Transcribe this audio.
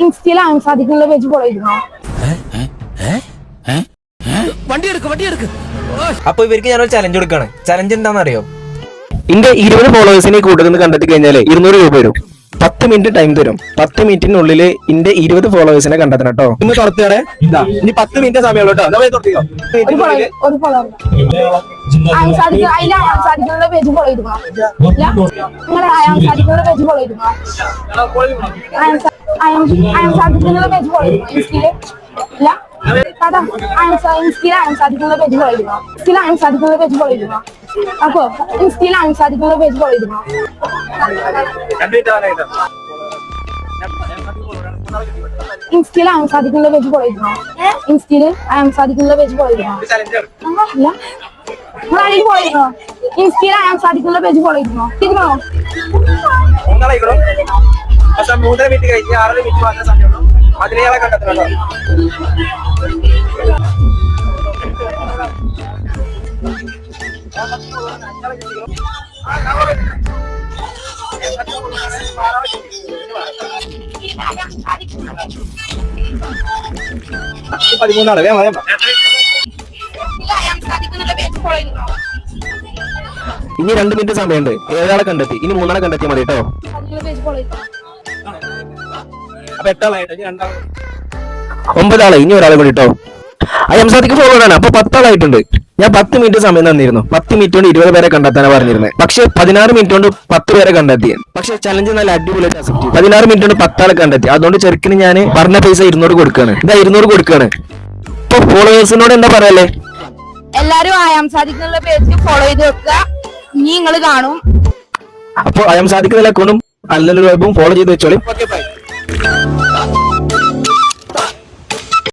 ഇൻസ്റ്റയിൽ ആവാൻ സാധിക്കുന്ന പേജ് ഫോളോ ചെയ്തിരുന്നോ? അപ്പൊ ഇവർക്ക് ഞാനൊരു ചലഞ്ച് കൊടുക്കാണ്. ചലഞ്ച് എന്താണെന്ന് അറിയോ? ഇന്റെ 20 ഫോളോവേഴ്സിനെ കൂട്ടുന്നത് കണ്ടെത്തി കഴിഞ്ഞാല് 200 രൂപ വരും. 10 മിനിറ്റ് ടൈം തരും. 10 മിനിറ്റിനുള്ളിൽ ഇന്റെ 20 ഫോളോവേഴ്സിനെ കണ്ടെത്തണം കേട്ടോ. ഇന്ന് തുറത്തുകടെ ഇനി 10 മിനിറ്റ് സമയമുള്ളൂ കേട്ടോ. ഒരു ഫോളോ ആവാൻ സാധിക്കുന്ന പേജ് ഫോളോ ചെയ്തിരുന്നോ? നിങ്ങൾ ആവാൻ സാധിക്കുന്ന പേജ് ഫോളോ ചെയ്തിരുന്നോ? ആവാൻ സാധിക്കുന്ന പേജ് ഫോളോ ചെയ്തിരുന്നോ ഇൻസ്റ്റയില്? ഇല്ല. ഇൻസ്റ്റയിൽ ആവാൻ സാധിക്കുന്ന പേജ് ഫോളോ ചെയ്തിരുന്നോ? ഇൻസ്റ്റയിൽ ആവാൻ സാധിക്കുന്ന പേജ് ഫോളോ ചെയ്തിരുന്നോ? അപ്പൊ ഇൻസ്റ്റയിൽ ആവാൻ സാധിക്കുന്ന പേജ് ഫോളോ ചെയ്തിരുന്നോ? ഇൻസ്റ്റയിൽ ആവാൻ സാധിക്കുന്ന പേജ് ഫോളോ ചെയ്തിരുന്നോ? ഇൻസ്റ്റയിൽ ആവാൻ സാധിക്കുന്ന പേജ് ഫോളോ ചെയ്തിരുന്നോ? ഇല്ല. നിങ്ങൾ ആരെങ്കിലും ഫോളോ ചെയ്തിരുന്നോ? ഇൻസ്റ്റയിൽ ആവാൻ സാധിക്കുന്ന പേജ് ഫോളോ ചെയ്തിരുന്നോ? ചെയ്തിരുന്നോ? 3 മിനിറ്റ് കഴിഞ്ഞ് 6 മിനിറ്റ് മാത്രമേ സമയമുള്ളൂ. അതിനെയാളെ കണ്ടെത്തണം. പതിമൂന്നാണ്. ഇനി 2 മിനിറ്റ് സമയമുണ്ട്. 7 കണ്ടെത്തി. ഇനി 3 കണ്ടെത്തിയാൽ മതി കേട്ടോ. അപ്പൊ 8 ആളായിട്ട് 9 ആളെ. ഇനി ഒരാളെ കൂടി കേട്ടോ. അയംസാദിക്ക് ഫോളോ ആണ്. അപ്പൊ 10 ആളായിട്ടുണ്ട്. ഞാൻ 10 മിനിറ്റ് സമയം തന്നിരുന്നു. 10 മിനിറ്റ് കൊണ്ട് 20 പേരെ കണ്ടെത്താനാണ് പറഞ്ഞിരുന്നത്. പക്ഷെ 16 മിനിറ്റ് കൊണ്ട് 10 പേരെ കണ്ടെത്തി. പക്ഷെ ചലഞ്ച് നല്ല അടിപൊളിയായിട്ട് അക്സെപ്റ്റ് ചെയ്തു. 16 മിനിറ്റ് കൊണ്ട് 10 ആളെ കണ്ടെത്തി. അതുകൊണ്ട് ചെറുക്കിന് ഞാൻ പറഞ്ഞ പൈസ 200 കൊടുക്കാണ്. ഇതാ 200 കൊടുക്കാണ്. ഇപ്പൊ ഫോളോവേഴ്സിനോട് എന്താ പറയല്ലേ? എല്ലാരും ആയാം സാധിക്കുന്ന പേജ് ഫോളോ ചെയ്ത് വെക്കുക. ഇനി നിങ്ങൾ കാണും. അപ്പൊ അയംസാദിക്കുന്ന അക്കൗണ്ടും അല്ലൊരു ഫോളോ ചെയ്ത് വെച്ചോളി.